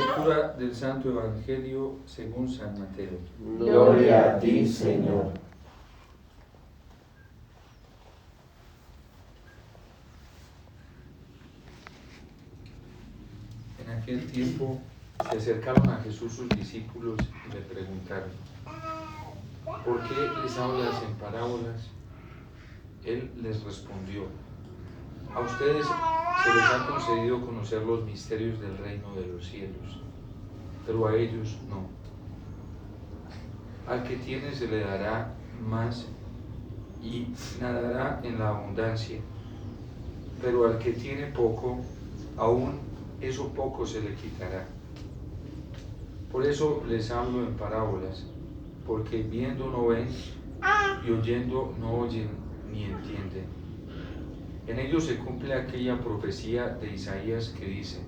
Lectura del Santo Evangelio según San Mateo. Gloria a ti, Señor. En aquel tiempo se acercaron a Jesús sus discípulos y le preguntaron: ¿por qué les hablas en parábolas? Él les respondió: a ustedes se les ha concedido conocer los misterios del reino de los cielos, pero a ellos no. Al que tiene se le dará más y nadará en la abundancia, pero al que tiene poco, aún eso poco se le quitará. Por eso les hablo en parábolas, porque viendo no ven y oyendo no oyen ni entienden. En ellos se cumple aquella profecía de Isaías que dice: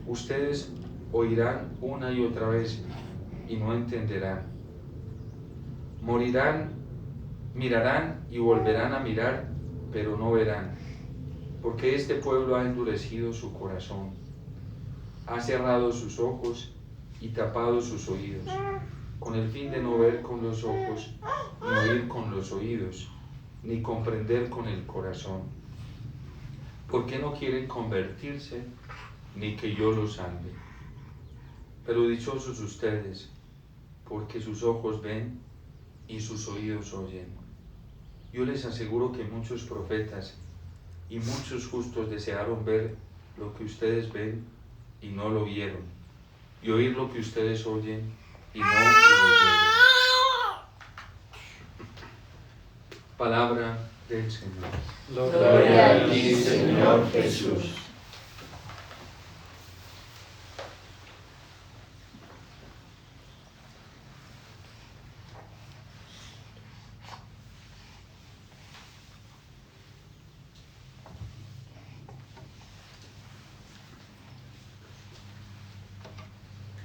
ustedes oirán una y otra vez y no entenderán. Morirán, mirarán y volverán a mirar, pero no verán, porque este pueblo ha endurecido su corazón, ha cerrado sus ojos y tapado sus oídos, con el fin de no ver con los ojos, ni oír con los oídos, ni comprender con el corazón, porque no quieren convertirse, ni que yo los salve. Pero dichosos ustedes, porque sus ojos ven y sus oídos oyen. Yo les aseguro que muchos profetas y muchos justos desearon ver lo que ustedes ven y no lo vieron, y oír lo que ustedes oyen y no lo oyeron. Palabra del Señor. Gloria a ti, Señor Jesús.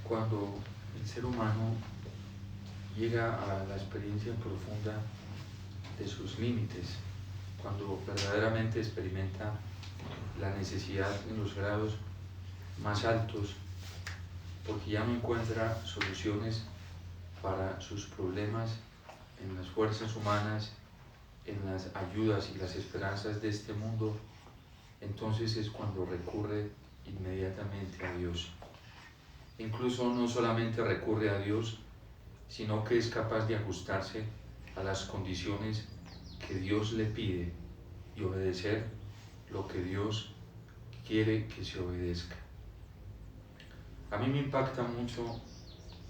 Cuando el ser humano llega a la experiencia profunda de sus límites, cuando verdaderamente experimenta la necesidad en los grados más altos, porque ya no encuentra soluciones para sus problemas en las fuerzas humanas, en las ayudas y las esperanzas de este mundo, entonces es cuando recurre inmediatamente a Dios. Incluso no solamente recurre a Dios, sino que es capaz de ajustarse a las condiciones que Dios le pide y obedecer lo que Dios quiere que se obedezca. A mí me impacta mucho,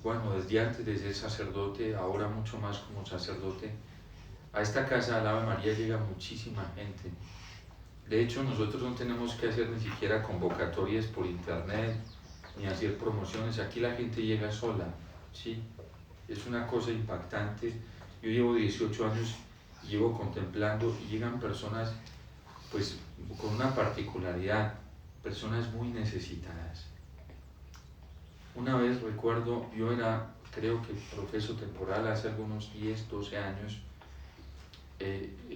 bueno, desde antes de ser sacerdote, ahora mucho más como sacerdote, a esta casa del Ave María llega muchísima gente. De hecho, nosotros no tenemos que hacer ni siquiera convocatorias por internet, ni hacer promociones. Aquí la gente llega sola, ¿sí? Es una cosa impactante. Yo llevo 18 años, llevo contemplando y llegan personas pues con una particularidad, personas muy necesitadas. Una vez recuerdo, yo era, creo que profeso temporal hace algunos 10, 12 años,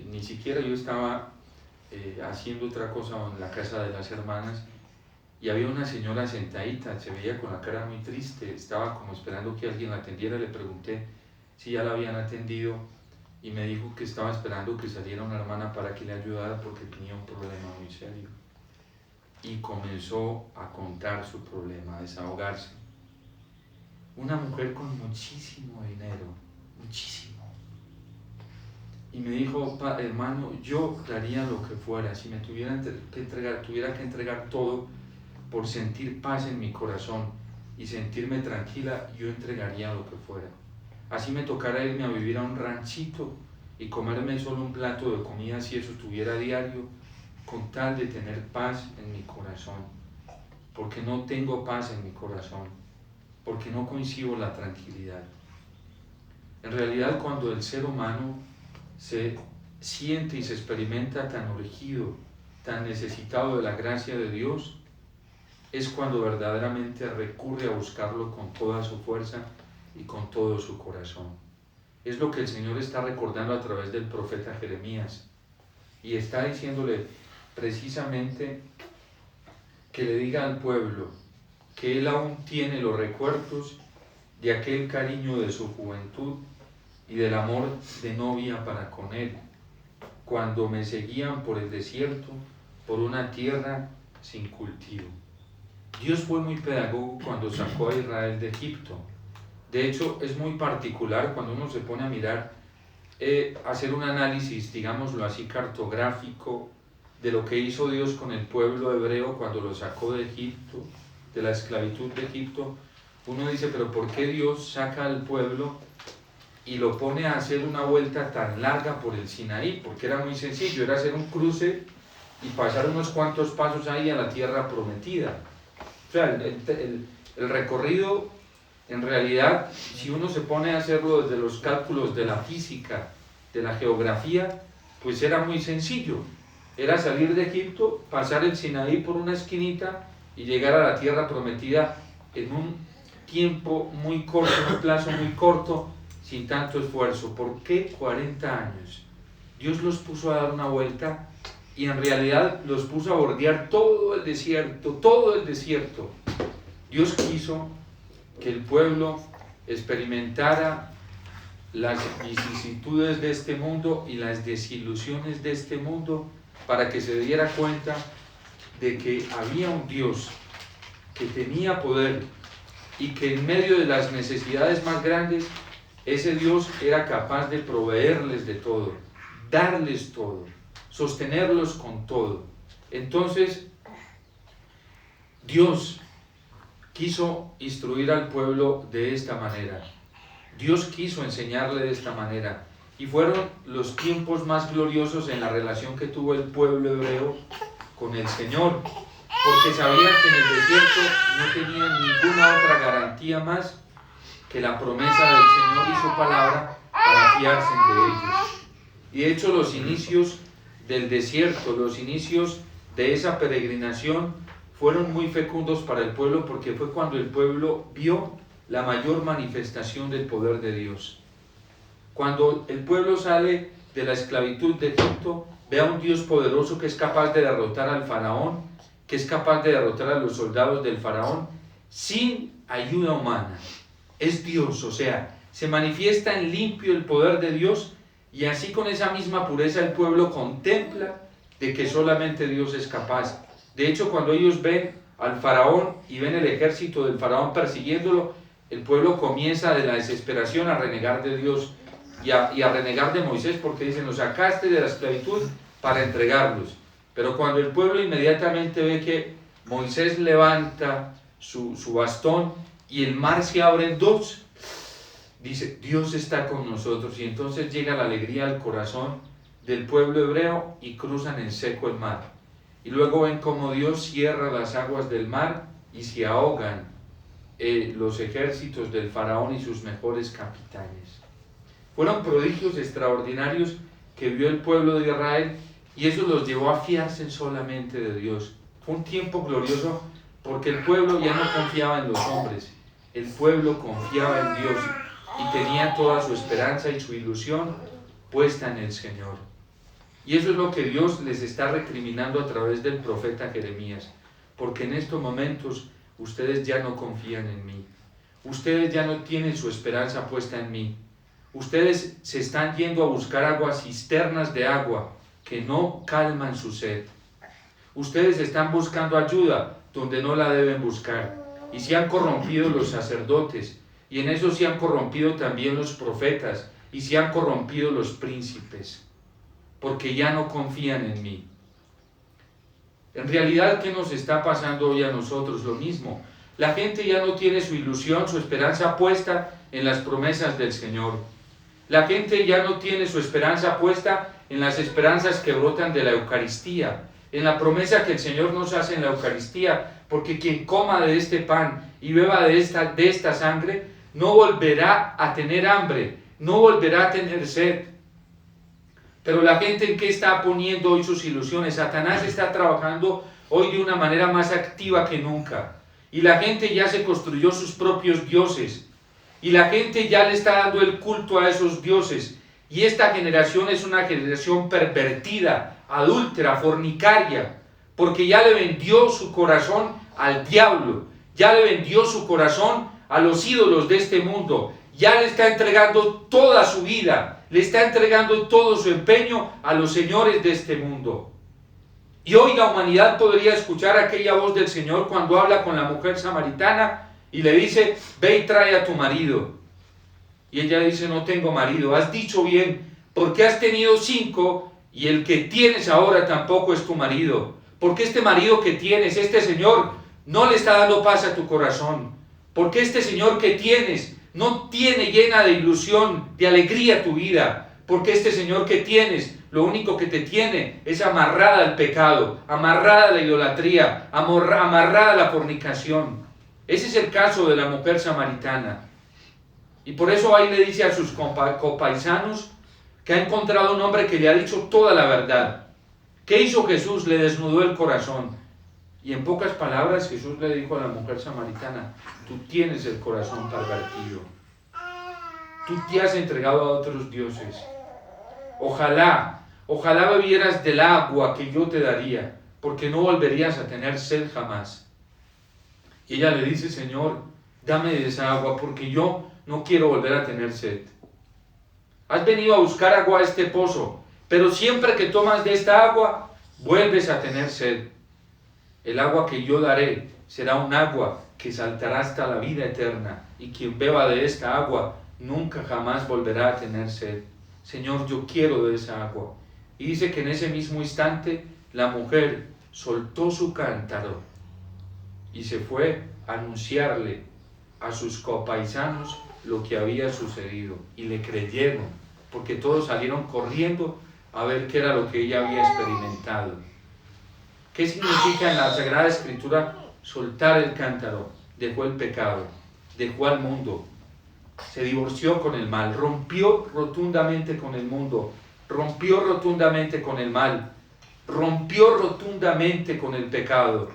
ni siquiera yo estaba haciendo otra cosa en la casa de las hermanas, y había una señora sentadita, se veía con la cara muy triste, estaba como esperando que alguien la atendiera. Le pregunté si ya la habían atendido y me dijo que estaba esperando que saliera una hermana para que le ayudara porque tenía un problema muy serio. Y comenzó a contar su problema, a desahogarse. Una mujer con muchísimo dinero, muchísimo. Y me dijo: hermano, yo daría lo que fuera, si me tuviera que entregar todo por sentir paz en mi corazón y sentirme tranquila, yo entregaría lo que fuera. Así me tocara irme a vivir a un ranchito y comerme solo un plato de comida, si eso estuviera diario, con tal de tener paz en mi corazón, porque no tengo paz en mi corazón, porque no concibo la tranquilidad. En realidad, cuando el ser humano se siente y se experimenta tan urgido, tan necesitado de la gracia de Dios, es cuando verdaderamente recurre a buscarlo con toda su fuerza y con todo su corazón. Es lo que el Señor está recordando a través del profeta Jeremías, y está diciéndole precisamente que le diga al pueblo que él aún tiene los recuerdos de aquel cariño de su juventud y del amor de novia para con él, cuando me seguían por el desierto, por una tierra sin cultivo. Dios fue muy pedagogo cuando sacó a Israel de Egipto. De hecho, es muy particular cuando uno se pone a mirar, hacer un análisis, digámoslo así, cartográfico, de lo que hizo Dios con el pueblo hebreo cuando lo sacó de Egipto, de la esclavitud de Egipto. Uno dice, pero ¿por qué Dios saca al pueblo y lo pone a hacer una vuelta tan larga por el Sinaí? Porque era muy sencillo, era hacer un cruce y pasar unos cuantos pasos ahí a la tierra prometida. O sea, el recorrido, en realidad, si uno se pone a hacerlo desde los cálculos de la física, de la geografía, pues era muy sencillo. Era salir de Egipto, pasar el Sinaí por una esquinita y llegar a la tierra prometida en un tiempo muy corto, un plazo muy corto, sin tanto esfuerzo. ¿Por qué 40 años? Dios los puso a dar una vuelta y en realidad los puso a bordear todo el desierto, todo el desierto. Dios quiso que el pueblo experimentara las vicisitudes de este mundo y las desilusiones de este mundo para que se diera cuenta de que había un Dios que tenía poder y que en medio de las necesidades más grandes, ese Dios era capaz de proveerles de todo, darles todo, sostenerlos con todo. Entonces, Dios quiso instruir al pueblo de esta manera. Dios quiso enseñarle de esta manera. Y fueron los tiempos más gloriosos en la relación que tuvo el pueblo hebreo con el Señor, porque sabían que en el desierto no tenían ninguna otra garantía más que la promesa del Señor y su palabra para fiarse de ellos. Y de hecho los inicios del desierto, los inicios de esa peregrinación fueron muy fecundos para el pueblo, porque fue cuando el pueblo vio la mayor manifestación del poder de Dios. Cuando el pueblo sale de la esclavitud de Egipto, ve a un Dios poderoso que es capaz de derrotar al faraón, que es capaz de derrotar a los soldados del faraón sin ayuda humana. Es Dios, o sea, se manifiesta en limpio el poder de Dios, y así con esa misma pureza el pueblo contempla de que solamente Dios es capaz. De hecho, cuando ellos ven al faraón y ven el ejército del faraón persiguiéndolo, el pueblo comienza de la desesperación a renegar de Dios y a renegar de Moisés, porque dicen, los sacaste de la esclavitud para entregarlos. Pero cuando el pueblo inmediatamente ve que Moisés levanta su bastón y el mar se abre en dos, dice, Dios está con nosotros. Y entonces llega la alegría al corazón del pueblo hebreo y cruzan en seco el mar. Y luego ven cómo Dios cierra las aguas del mar y se ahogan los ejércitos del faraón y sus mejores capitanes. Fueron prodigios extraordinarios que vio el pueblo de Israel, y eso los llevó a fiarse solamente de Dios. Fue un tiempo glorioso porque el pueblo ya no confiaba en los hombres, el pueblo confiaba en Dios y tenía toda su esperanza y su ilusión puesta en el Señor. Y eso es lo que Dios les está recriminando a través del profeta Jeremías, porque en estos momentos ustedes ya no confían en mí, ustedes ya no tienen su esperanza puesta en mí, ustedes se están yendo a buscar aguas, cisternas de agua que no calman su sed, ustedes están buscando ayuda donde no la deben buscar, y se han corrompido los sacerdotes, y en eso se han corrompido también los profetas, y se han corrompido los príncipes, porque ya no confían en mí. En realidad, ¿qué nos está pasando hoy a nosotros? Lo mismo. La gente ya no tiene su ilusión, su esperanza puesta en las promesas del Señor. La gente ya no tiene su esperanza puesta en las esperanzas que brotan de la Eucaristía, en la promesa que el Señor nos hace en la Eucaristía, porque quien coma de este pan y beba de esta sangre, no volverá a tener hambre, no volverá a tener sed. Pero la gente, ¿en qué está poniendo hoy sus ilusiones? Satanás está trabajando hoy de una manera más activa que nunca. Y la gente ya se construyó sus propios dioses. Y la gente ya le está dando el culto a esos dioses. Y esta generación es una generación pervertida, adúltera, fornicaria, porque ya le vendió su corazón al diablo. ya le vendió su corazón a los ídolos de este mundo, ya le está entregando toda su vida, le está entregando todo su empeño a los señores de este mundo. Y hoy la humanidad podría escuchar aquella voz del Señor cuando habla con la mujer samaritana y le dice: ve y trae a tu marido. Y ella dice: no tengo marido. Has dicho bien, porque has tenido 5 y el que tienes ahora tampoco es tu marido. Porque este marido que tienes, este Señor, no le está dando paz a tu corazón. Porque este Señor que tienes no tiene llena de ilusión, de alegría tu vida. Porque este Señor que tienes, lo único que te tiene es amarrada al pecado, amarrada a la idolatría, amarrada a la fornicación. Ese es el caso de la mujer samaritana. Y por eso ahí le dice a sus copaisanos que ha encontrado un hombre que le ha dicho toda la verdad. ¿Qué hizo Jesús? Le desnudó el corazón. Y en pocas palabras Jesús le dijo a la mujer samaritana: tú tienes el corazón pervertido. Tú te has entregado a otros dioses. Ojalá bebieras del agua que yo te daría, porque no volverías a tener sed jamás. Y ella le dice: Señor, dame de esa agua, porque yo no quiero volver a tener sed. Has venido a buscar agua a este pozo, pero siempre que tomas de esta agua, vuelves a tener sed. El agua que yo daré será un agua que saltará hasta la vida eterna, y quien beba de esta agua nunca jamás volverá a tener sed. Señor, yo quiero de esa agua. Y dice que en ese mismo instante la mujer soltó su cántaro y se fue a anunciarle a sus copaisanos lo que había sucedido, y le creyeron, porque todos salieron corriendo a ver qué era lo que ella había experimentado. ¿Qué significa en la Sagrada Escritura soltar el cántaro? Dejó el pecado, dejó al mundo, se divorció con el mal, rompió rotundamente con el mundo, rompió rotundamente con el mal, rompió rotundamente con el pecado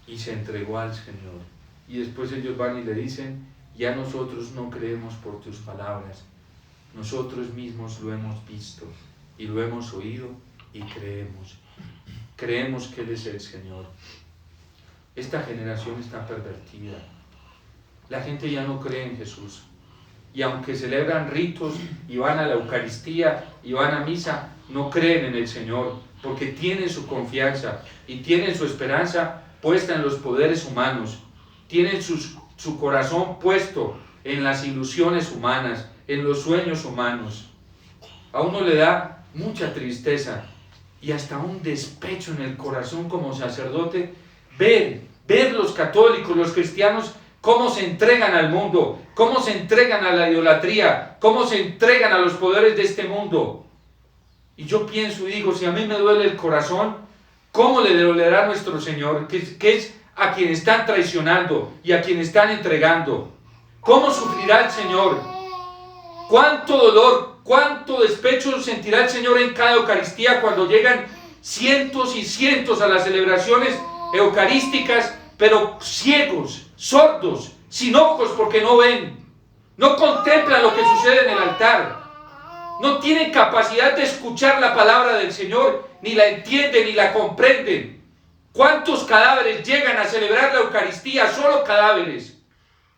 y se entregó al Señor. Y después ellos van y le dicen: ya nosotros no creemos por tus palabras, nosotros mismos lo hemos visto y lo hemos oído y creemos que Él es el Señor. Esta generación está pervertida. La gente ya no cree en Jesús. Y aunque celebran ritos y van a la Eucaristía y van a misa, no creen en el Señor, porque tienen su confianza y tienen su esperanza puesta en los poderes humanos. Tienen su corazón puesto en las ilusiones humanas, en los sueños humanos. A uno le da mucha tristeza y hasta un despecho en el corazón como sacerdote ver los católicos, los cristianos, cómo se entregan al mundo, cómo se entregan a la idolatría, cómo se entregan a los poderes de este mundo. Y yo pienso y digo: si a mí me duele el corazón, ¿cómo le dolerá a nuestro Señor, que es a quien están traicionando y a quien están entregando? ¿Cómo sufrirá el Señor? ¿Cuánto dolor, cuánto despecho sentirá el Señor en cada Eucaristía cuando llegan cientos y cientos a las celebraciones eucarísticas, pero ciegos, sordos, sin ojos porque no ven, no contemplan lo que sucede en el altar, no tienen capacidad de escuchar la palabra del Señor, ni la entienden ni la comprenden? ¿Cuántos cadáveres llegan a celebrar la Eucaristía? Solo cadáveres,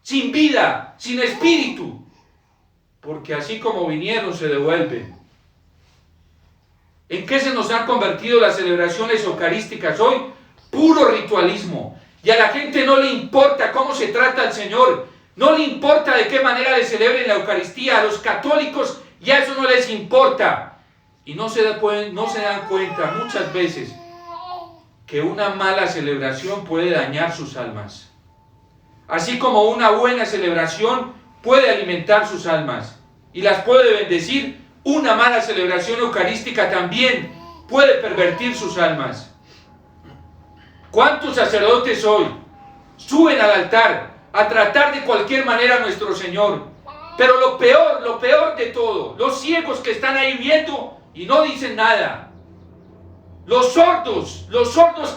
sin vida, sin espíritu, porque así como vinieron se devuelven. ¿En qué se nos han convertido las celebraciones eucarísticas hoy? Puro ritualismo. Y a la gente no le importa cómo se trata al Señor, no le importa de qué manera le celebren la Eucaristía. A los católicos ya eso no les importa. Y no se dan cuenta muchas veces que una mala celebración puede dañar sus almas, así como una buena celebración puede alimentar sus almas y las puede bendecir. Una mala celebración eucarística también puede pervertir sus almas. ¿Cuántos sacerdotes hoy suben al altar a tratar de cualquier manera a nuestro Señor? Pero lo peor de todo, los ciegos que están ahí viendo y no dicen nada. Los sordos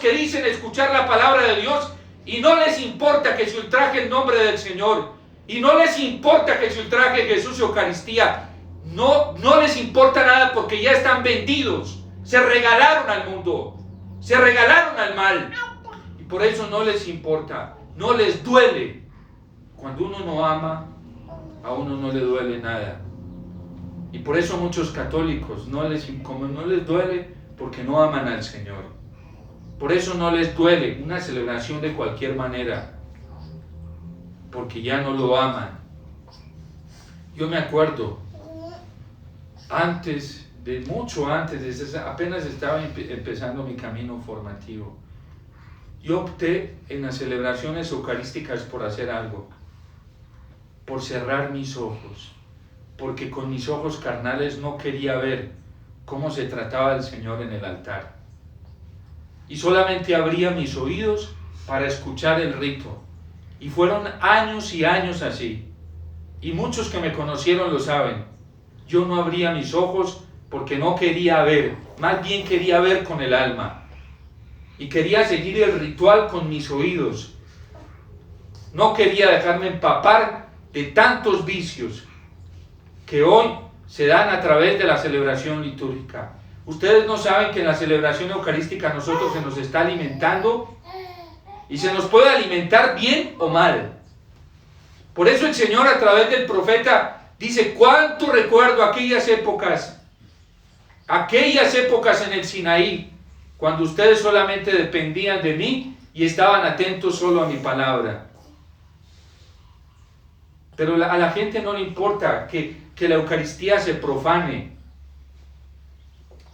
que dicen escuchar la palabra de Dios y no les importa que se ultraje el nombre del Señor, y no les importa que se ultraje Jesús y Eucaristía. No les importa nada porque ya están vendidos, se regalaron al mundo, se regalaron al mal. por eso no les importa, no les duele. Cuando uno no ama, a uno no le duele nada. Y por eso muchos católicos como no les duele, porque no aman al Señor. Por eso no les duele una celebración de cualquier manera, porque ya no lo aman. Yo me acuerdo, mucho antes, apenas estaba empezando mi camino formativo, yo opté en las celebraciones eucarísticas por hacer algo, por cerrar mis ojos, porque con mis ojos carnales no quería ver cómo se trataba el Señor en el altar. Y solamente abría mis oídos para escuchar el rito. Y fueron años y años así. Y muchos que me conocieron lo saben. Yo no abría mis ojos porque no quería ver, más bien quería ver con el alma. Y quería seguir el ritual con mis oídos. No quería dejarme empapar de tantos vicios que hoy se dan a través de la celebración litúrgica. Ustedes no saben que en la celebración eucarística nosotros se nos está alimentando y se nos puede alimentar bien o mal. Por eso el Señor a través del profeta dice: cuánto recuerdo aquellas épocas en el Sinaí, cuando ustedes solamente dependían de mí y estaban atentos solo a mi palabra. Pero a la gente no le importa que la Eucaristía se profane.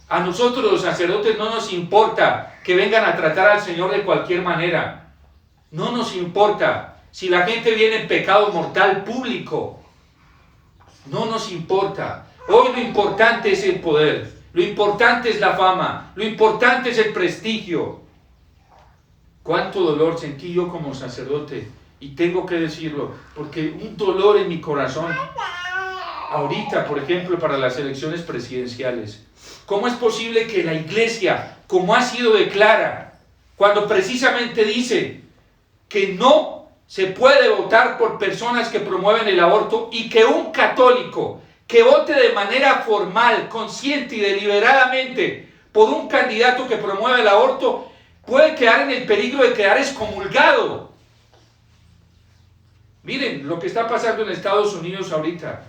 A nosotros los sacerdotes no nos importa que vengan a tratar al Señor de cualquier manera. No nos importa si la gente viene en pecado mortal público. No nos importa. Hoy lo importante es el poder, lo importante es la fama, lo importante es el prestigio. Cuánto dolor sentí yo como sacerdote, y tengo que decirlo, porque un dolor en mi corazón, ahorita, por ejemplo, para las elecciones presidenciales. ¿Cómo es posible que la Iglesia, como ha sido de clara, cuando precisamente dice que no se puede votar por personas que promueven el aborto, y que un católico que vote de manera formal, consciente y deliberadamente por un candidato que promueve el aborto puede quedar en el peligro de quedar excomulgado? Miren lo que está pasando en Estados Unidos ahorita.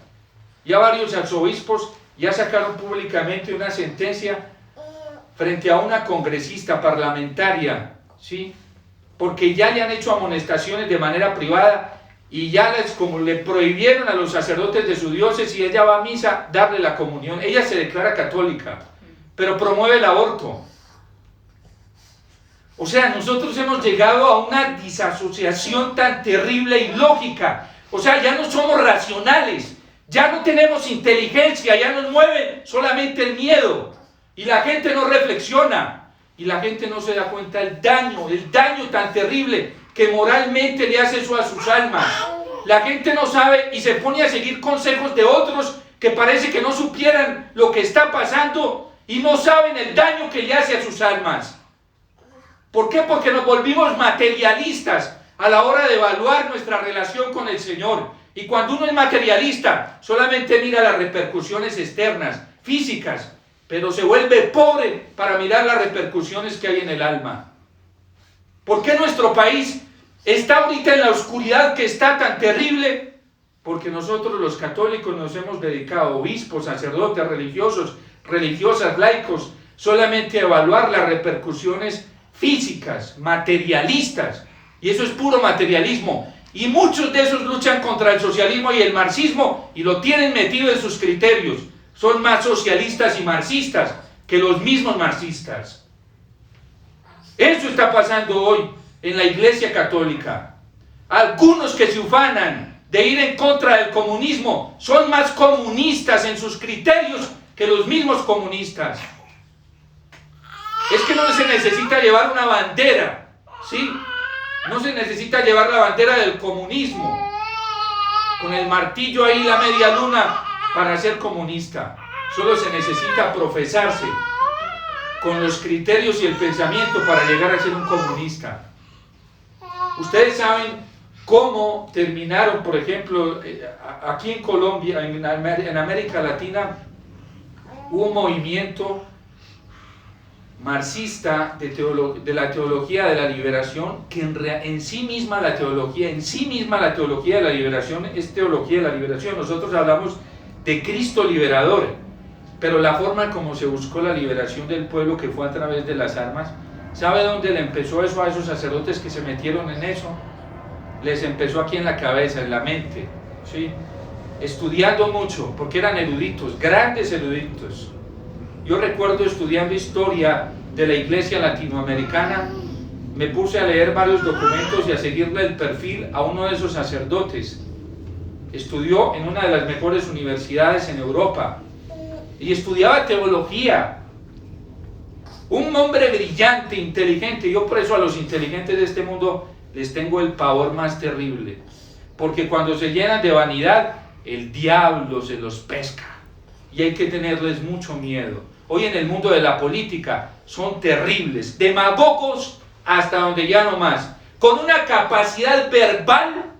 Ya varios arzobispos ya sacaron públicamente una sentencia frente a una congresista parlamentaria, ¿sí? Porque ya le han hecho amonestaciones de manera privada y ya como le prohibieron a los sacerdotes de su diócesis, ella va a misa, darle la comunión. Ella se declara católica, pero promueve el aborto. O sea, nosotros hemos llegado a una disasociación tan terrible y lógica. O sea, ya no somos racionales, ya no tenemos inteligencia, ya nos mueve solamente el miedo. Y la gente no reflexiona, y la gente no se da cuenta del daño tan terrible que moralmente le hace eso a sus almas. La gente no sabe y se pone a seguir consejos de otros que parece que no supieran lo que está pasando y no saben el daño que le hace a sus almas. ¿Por qué? Porque nos volvimos materialistas a la hora de evaluar nuestra relación con el Señor. Y cuando uno es materialista, solamente mira las repercusiones externas, físicas, pero se vuelve pobre para mirar las repercusiones que hay en el alma. ¿Por qué nuestro país está ahorita en la oscuridad que está tan terrible? Porque nosotros los católicos nos hemos dedicado, obispos, sacerdotes, religiosos, religiosas, laicos, solamente a evaluar las repercusiones físicas, materialistas, y eso es puro materialismo, y muchos de esos luchan contra el socialismo y el marxismo y lo tienen metido en sus criterios. Son más socialistas y marxistas que los mismos marxistas. Eso está pasando hoy en la Iglesia Católica. Algunos que se ufanan de ir en contra del comunismo son más comunistas en sus criterios que los mismos comunistas. Es que no se necesita llevar una bandera, ¿sí? No se necesita llevar la bandera del comunismo, con el martillo ahí, la media luna, para ser comunista. Solo se necesita profesarse con los criterios y el pensamiento para llegar a ser un comunista. Ustedes saben cómo terminaron, por ejemplo, aquí en Colombia, en América Latina, hubo un movimiento marxista de la teología de la liberación, que en sí misma la teología de la liberación es teología de la liberación. Nosotros hablamos de Cristo liberador, pero la forma como se buscó la liberación del pueblo, que fue a través de las armas, ¿sabe dónde le empezó eso a esos sacerdotes que se metieron en eso? Les empezó aquí en la cabeza, en la mente, ¿sí? Estudiando mucho, porque eran eruditos, grandes eruditos. Yo recuerdo estudiando historia de la iglesia latinoamericana, me puse a leer varios documentos y a seguirle el perfil a uno de esos sacerdotes. Estudió en una de las mejores universidades en Europa y estudiaba teología. Un hombre brillante, inteligente. Yo por eso a los inteligentes de este mundo les tengo el pavor más terrible, porque cuando se llenan de vanidad, el diablo se los pesca y hay que tenerles mucho miedo. Hoy en el mundo de la política son terribles, demagogos hasta donde ya no más, con una capacidad verbal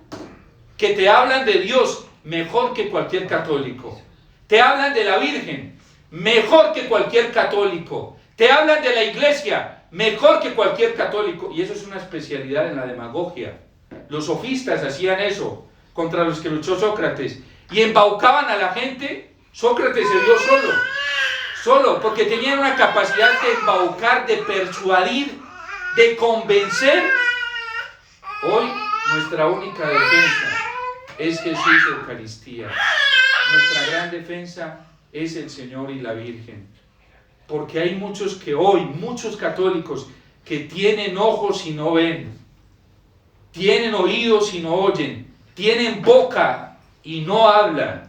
que te hablan de Dios mejor que cualquier católico, te hablan de la Virgen mejor que cualquier católico, te hablan de la iglesia mejor que cualquier católico, y eso es una especialidad en la demagogia. Los sofistas hacían eso contra los que luchó Sócrates y embaucaban a la gente. Sócrates se vio solo, porque tenían una capacidad de embaucar, de persuadir, de convencer. Hoy nuestra única defensa es Jesús y Eucaristía. Nuestra gran defensa es el Señor y la Virgen. Porque hay muchos católicos, que tienen ojos y no ven, tienen oídos y no oyen, tienen boca y no hablan.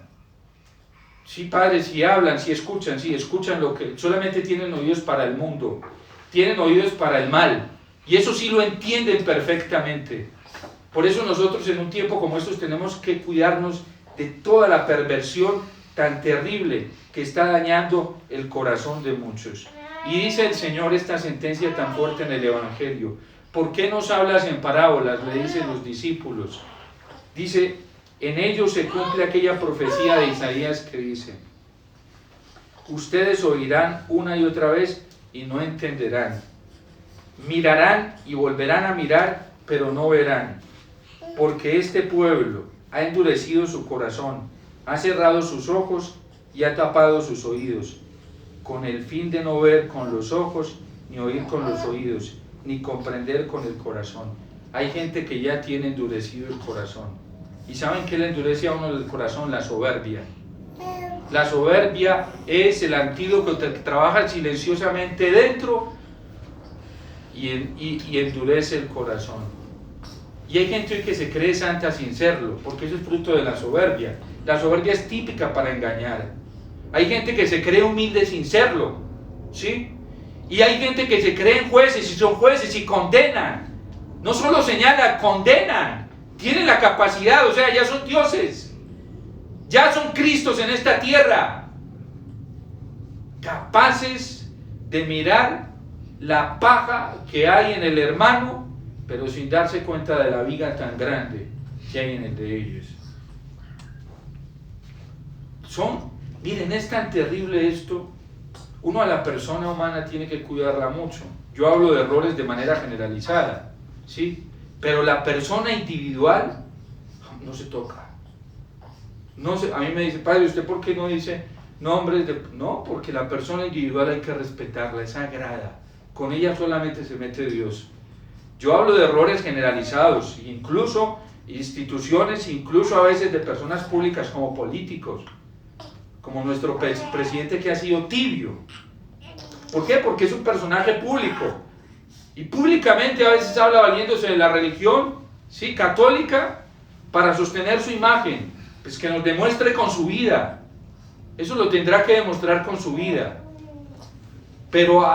Sí, padre, si hablan, si escuchan lo que solamente tienen oídos para el mundo, tienen oídos para el mal, y eso sí lo entienden perfectamente. Por eso nosotros en un tiempo como estos tenemos que cuidarnos de toda la perversión tan terrible que está dañando el corazón de muchos. Y dice el Señor esta sentencia tan fuerte en el Evangelio: ¿por qué nos hablas en parábolas?, le dicen los discípulos. Dice: en ellos se cumple aquella profecía de Isaías que dice: ustedes oirán una y otra vez y no entenderán, mirarán y volverán a mirar, pero no verán, porque este pueblo ha endurecido su corazón, ha cerrado sus ojos y ha tapado sus oídos, con el fin de no ver con los ojos, ni oír con los oídos, ni comprender con el corazón. Hay gente que ya tiene endurecido el corazón. ¿Y saben qué le endurece a uno el corazón? La soberbia. La soberbia es el antídoto que trabaja silenciosamente dentro y endurece el corazón. Y hay gente hoy que se cree santa sin serlo, porque eso es fruto de la soberbia. La soberbia es típica para engañar. Hay gente que se cree humilde sin serlo, ¿sí? Y hay gente que se creen jueces y son jueces y condenan. No solo señalan, condenan. Tienen la capacidad, o sea, ya son dioses. Ya son Cristos en esta tierra. Capaces de mirar la paja que hay en el hermano, pero sin darse cuenta de la viga tan grande que hay en el de ellos. Miren, es tan terrible esto. Uno a la persona humana tiene que cuidarla mucho. Yo hablo de errores de manera generalizada, ¿sí? Pero la persona individual no se toca. A mí me dice: padre, ¿usted por qué no dice nombres de...? No, porque la persona individual hay que respetarla, es sagrada. Con ella solamente se mete Dios. Yo hablo de errores generalizados, incluso instituciones, incluso a veces de personas públicas como políticos, como nuestro presidente, que ha sido tibio. ¿Por qué? Porque es un personaje público y públicamente a veces habla valiéndose de la religión, ¿sí?, católica, para sostener su imagen. Pues que nos demuestre con su vida. Eso lo tendrá que demostrar con su vida. Pero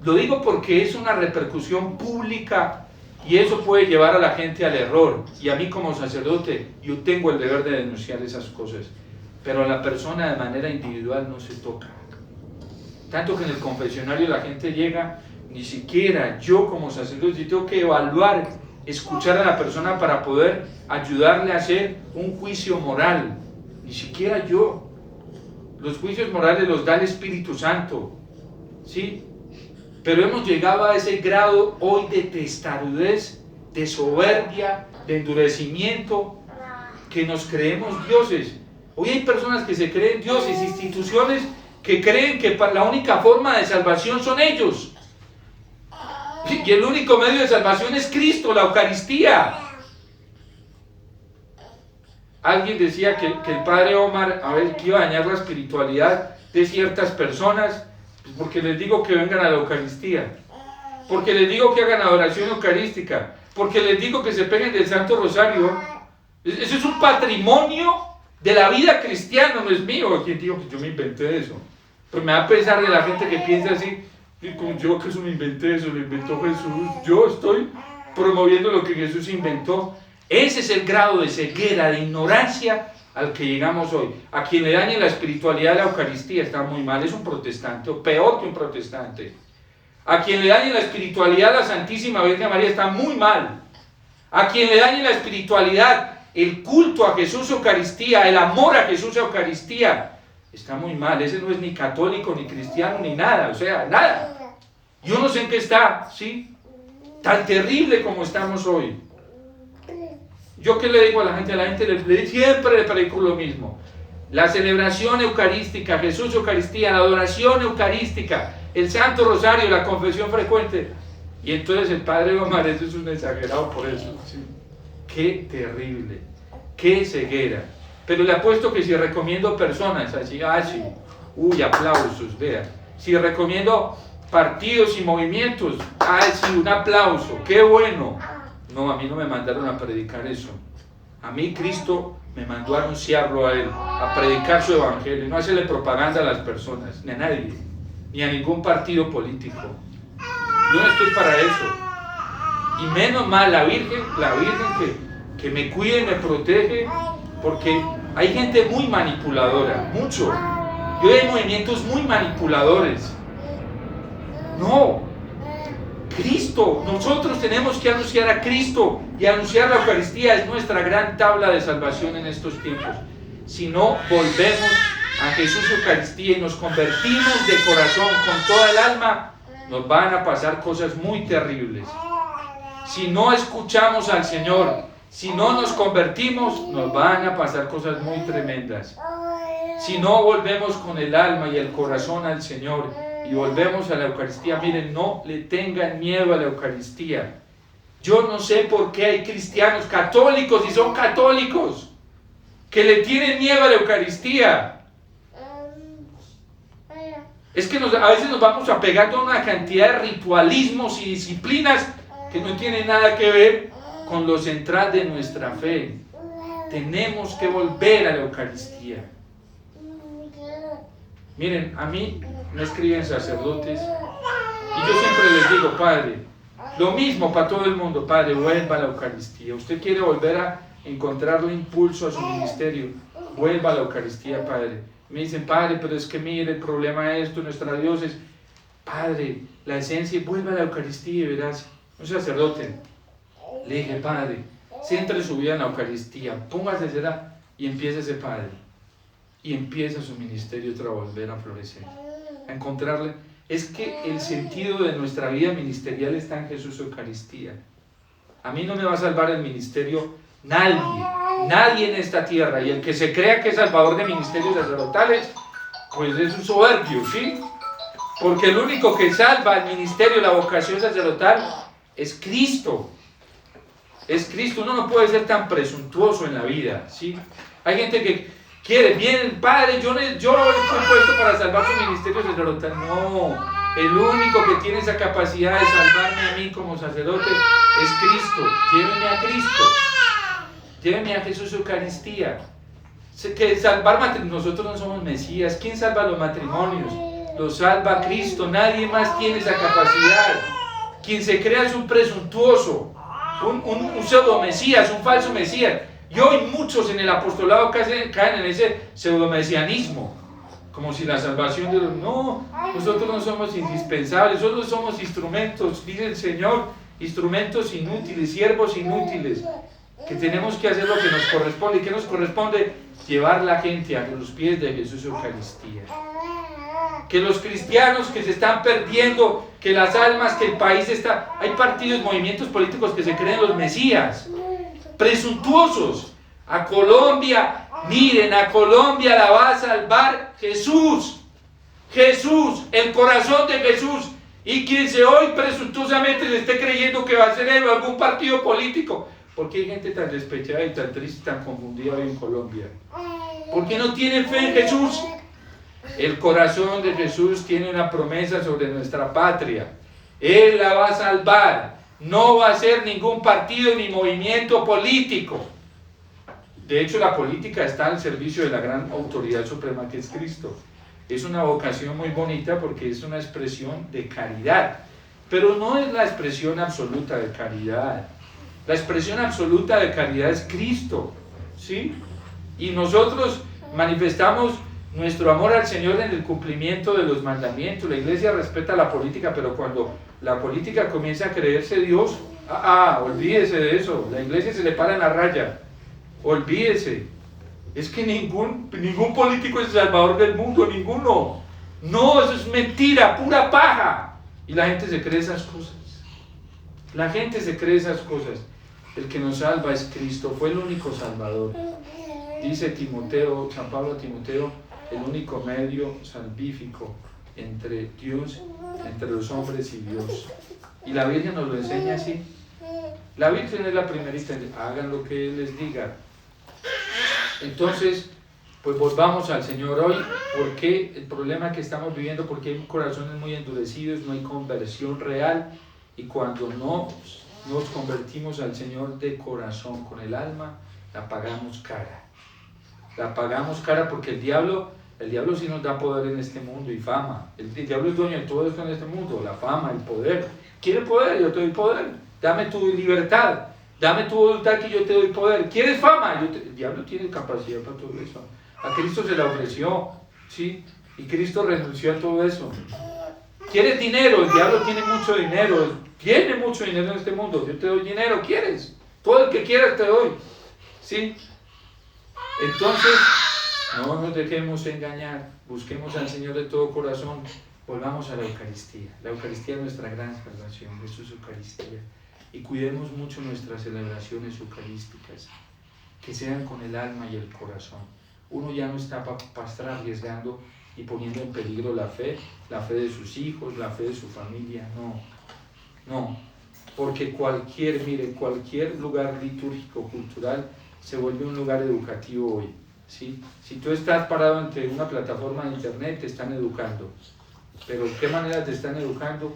lo digo porque es una repercusión pública y eso puede llevar a la gente al error. Y a mí como sacerdote, yo tengo el deber de denunciar esas cosas. Pero a la persona de manera individual no se toca. Tanto que en el confesionario la gente llega, ni siquiera yo como sacerdote tengo que evaluar, escuchar a la persona para poder ayudarle a hacer un juicio moral. Ni siquiera yo. Los juicios morales los da el Espíritu Santo, ¿sí? Pero hemos llegado a ese grado hoy de testarudez, de soberbia, de endurecimiento, que nos creemos dioses. Hoy hay personas que se creen dioses, instituciones que creen que la única forma de salvación son ellos. Y el único medio de salvación es Cristo, la Eucaristía. Alguien decía que el padre Omar que iba a dañar la espiritualidad de ciertas personas, porque les digo que vengan a la Eucaristía, porque les digo que hagan adoración eucarística, porque les digo que se peguen del Santo Rosario. Eso es un patrimonio de la vida cristiana, no es mío. ¿Quién dijo que yo me inventé eso? Pues me da pesar de la gente que piensa así, como yo que eso me inventé, eso lo inventó Jesús. Yo estoy promoviendo lo que Jesús inventó. Ese es el grado de ceguera, de ignorancia al que llegamos hoy. A quien le dañe la espiritualidad de la Eucaristía está muy mal, es un protestante, o peor que un protestante. A quien le dañe la espiritualidad a la Santísima Virgen María está muy mal. A quien le dañe la espiritualidad, el culto a Jesús Eucaristía, el amor a Jesús Eucaristía, está muy mal. Ese no es ni católico, ni cristiano, ni nada, o sea, nada. Yo no sé en qué está, ¿sí? Tan terrible como estamos hoy. ¿Yo qué le digo a la gente? Siempre le predico lo mismo. La celebración eucarística, Jesús Eucaristía, la adoración eucarística, el Santo Rosario, la confesión frecuente. Y entonces el padre Omar, eso es un exagerado por eso. ¿Sí? Qué terrible, qué ceguera. Pero le apuesto que si recomiendo personas así, sí, aplausos, vea. Si recomiendo partidos y movimientos, sí, un aplauso, qué bueno. No, a mí no me mandaron a predicar eso. A mí Cristo me mandó a anunciarlo a Él, a predicar su evangelio, no a hacerle propaganda a las personas, ni a nadie, ni a ningún partido político. Yo no estoy para eso. Y menos mal la Virgen que me cuida y me protege, porque hay gente muy manipuladora, mucho. Yo hay movimientos muy manipuladores. No. Cristo, nosotros tenemos que anunciar a Cristo, y anunciar la Eucaristía es nuestra gran tabla de salvación en estos tiempos. Si no volvemos a Jesús Eucaristía y nos convertimos de corazón con toda el alma, nos van a pasar cosas muy terribles. Si no escuchamos al Señor, si no nos convertimos, nos van a pasar cosas muy tremendas. Si no volvemos con el alma y el corazón al Señor y volvemos a la Eucaristía, miren, no le tengan miedo a la Eucaristía. Yo no sé por qué hay cristianos católicos, y son católicos, que le tienen miedo a la Eucaristía. Es que a veces nos vamos apegando a una cantidad de ritualismos y disciplinas que no tienen nada que ver con lo central de nuestra fe. Tenemos que volver a la Eucaristía. Miren, a mí me escriben sacerdotes y yo siempre les digo, Padre, lo mismo para todo el mundo, Padre, vuelva a la Eucaristía. Usted quiere volver a encontrarle impulso a su ministerio, vuelva a la Eucaristía, Padre. Me dicen, Padre, pero es que mire, el problema es esto, nuestra diócesis. Padre, la esencia, vuelva a la Eucaristía y verás. Un sacerdote, le dije, Padre, centre su vida en la Eucaristía, póngase y empiece, Padre. Y empieza su ministerio a volver a florecer, a encontrarle. Es que el sentido de nuestra vida ministerial está en Jesús Eucaristía. A mí no me va a salvar el ministerio nadie en esta tierra, y el que se crea que es salvador de ministerios sacerdotales, pues es un soberbio, ¿sí? Porque el único que salva el ministerio, la vocación sacerdotal, es Cristo. Es Cristo. Uno no puede ser tan presuntuoso en la vida, ¿sí? Hay gente que quiere, bien, Padre, yo he puesto para salvar su ministerio sacerdotal. No, el único que tiene esa capacidad de salvarme a mí como sacerdote es Cristo. Lléveme a Cristo. Lléveme a Jesús Eucaristía. Que salvar matrimonios, nosotros no somos Mesías. ¿Quién salva los matrimonios? Los salva Cristo. Nadie más tiene esa capacidad. Quien se crea es un presuntuoso, un pseudo Mesías, un falso Mesías. Y hoy muchos en el apostolado caen en ese pseudomesianismo, como si la salvación de los... No, nosotros no somos indispensables, nosotros somos instrumentos, dice el Señor, instrumentos inútiles, siervos inútiles, que tenemos que hacer lo que nos corresponde. ¿Y qué nos corresponde? Llevar la gente a los pies de Jesús Eucaristía. que los cristianos que se están perdiendo, que las almas, que el país está... Hay partidos, movimientos políticos que se creen los mesías, presuntuosos. A Colombia, miren, a Colombia la va a salvar Jesús. Jesús, el corazón de Jesús. Y quien se hoy presuntuosamente se esté creyendo que va a ser héroe algún partido político. ¿Por qué hay gente tan despechada y tan triste, tan confundida hoy en Colombia? ¿Por qué no tienen fe en Jesús? El corazón de Jesús tiene una promesa sobre nuestra patria. Él la va a salvar. No va a ser ningún partido ni movimiento político. De hecho, la política está al servicio de la gran autoridad suprema que es Cristo. Es una vocación muy bonita porque es una expresión de caridad, pero no es la expresión absoluta de caridad. La expresión absoluta de caridad es Cristo, ¿sí? Y nosotros manifestamos nuestro amor al Señor en el cumplimiento de los mandamientos. La iglesia respeta la política, pero cuando la política comienza a creerse Dios, olvídese de eso. La iglesia se le para en la raya. Olvídese. Es que ningún político es el salvador del mundo, ninguno. No, eso es mentira, pura paja. Y la gente se cree esas cosas. La gente se cree esas cosas. El que nos salva es Cristo, fue el único salvador. Dice Timoteo, San Pablo a Timoteo, el único medio salvífico entre Dios, entre los hombres y Dios. Y la Virgen nos lo enseña así. La Virgen es la primerita, hagan lo que Él les diga. Entonces, pues volvamos al Señor hoy, porque el problema que estamos viviendo, porque hay corazones muy endurecidos, no hay conversión real, y cuando no nos convertimos al Señor de corazón, con el alma, la pagamos cara. La pagamos cara porque el diablo sí nos da poder en este mundo y fama. El diablo es dueño de todo esto en este mundo, la fama, el poder. ¿Quieres poder? Yo te doy poder. Dame tu libertad. Dame tu voluntad que yo te doy poder. ¿Quieres fama? El diablo tiene capacidad para todo eso. A Cristo se la ofreció, ¿sí? Y Cristo renunció a todo eso. ¿Quieres dinero? El diablo tiene mucho dinero. Tiene mucho dinero en este mundo. Yo te doy dinero. ¿Quieres? Todo el que quieras te doy. ¿Sí? Entonces, no nos dejemos engañar. Busquemos al Señor de todo corazón. Volvamos a la Eucaristía. La Eucaristía es nuestra gran salvación. Jesús Eucaristía. Y cuidemos mucho nuestras celebraciones eucarísticas, que sean con el alma y el corazón. Uno ya no está para estar arriesgando y poniendo en peligro la fe de sus hijos, la fe de su familia, no, porque cualquier lugar litúrgico, cultural, se vuelve un lugar educativo hoy, ¿sí? Si tú estás parado ante una plataforma de internet, te están educando, pero ¿de qué manera te están educando?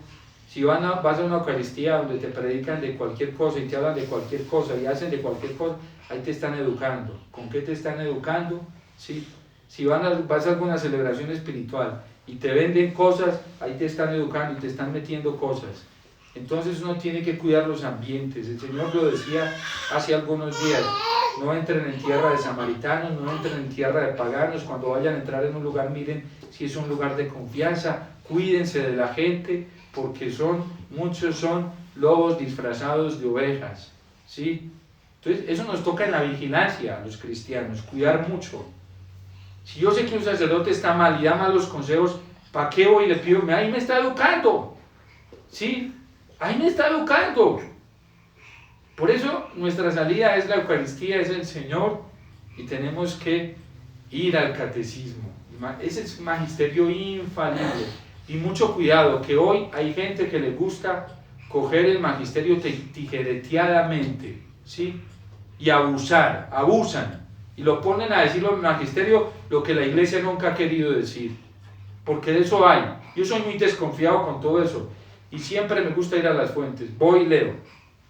Si vas a una Eucaristía donde te predican de cualquier cosa y te hablan de cualquier cosa y hacen de cualquier cosa, ahí te están educando. ¿Con qué te están educando? ¿Sí? Si vas a alguna celebración espiritual y te venden cosas, ahí te están educando y te están metiendo cosas. Entonces uno tiene que cuidar los ambientes. El Señor lo decía hace algunos días. No entren en tierra de samaritanos, no entren en tierra de paganos. Cuando vayan a entrar en un lugar, miren si es un lugar de confianza. Cuídense de la gente, porque muchos son lobos disfrazados de ovejas, ¿sí? Entonces, eso nos toca en la vigilancia a los cristianos, cuidar mucho. Si yo sé que un sacerdote está mal y da malos consejos, ¿para qué voy y le pido? Ahí me está educando, ¿sí? Ahí me está educando. Por eso nuestra salida es la Eucaristía, es el Señor, y tenemos que ir al catecismo. Ese es magisterio infalible. Y mucho cuidado, que hoy hay gente que le gusta coger el magisterio tijereteadamente, ¿sí? Y abusan, y lo ponen a decir el magisterio lo que la iglesia nunca ha querido decir, porque de eso hay. Yo soy muy desconfiado con todo eso, y siempre me gusta ir a las fuentes, voy y leo.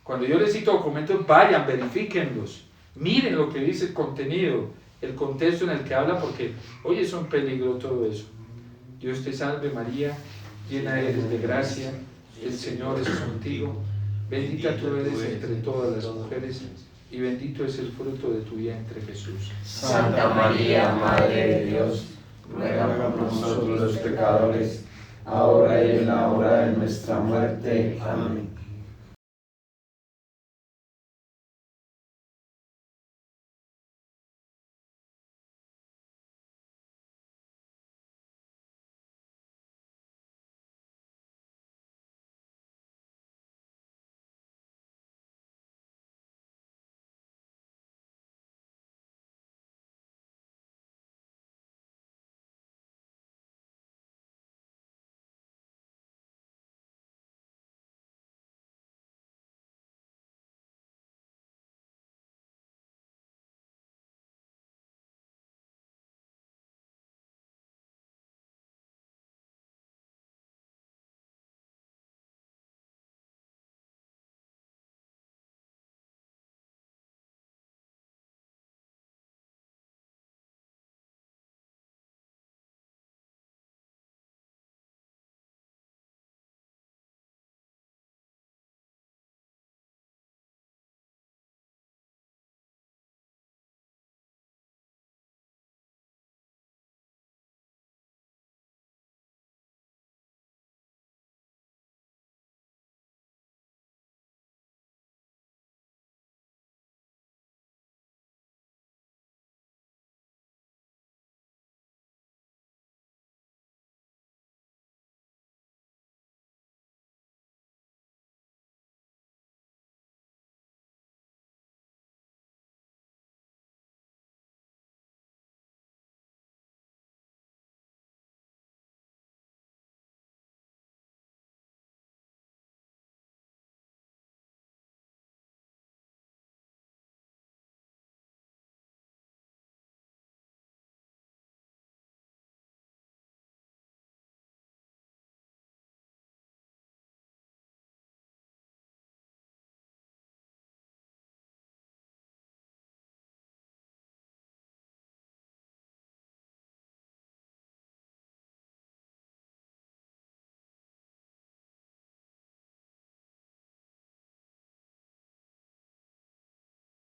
Cuando yo les cito documentos, vayan, verifíquenlos, miren lo que dice el contenido, el contexto en el que habla, porque hoy es un peligro todo eso. Dios te salve María, llena eres de gracia, el Señor es contigo, bendita tú eres entre todas las mujeres, y bendito es el fruto de tu vientre Jesús. Santa María, Madre de Dios, ruega por nosotros los pecadores, ahora y en la hora de nuestra muerte. Amén.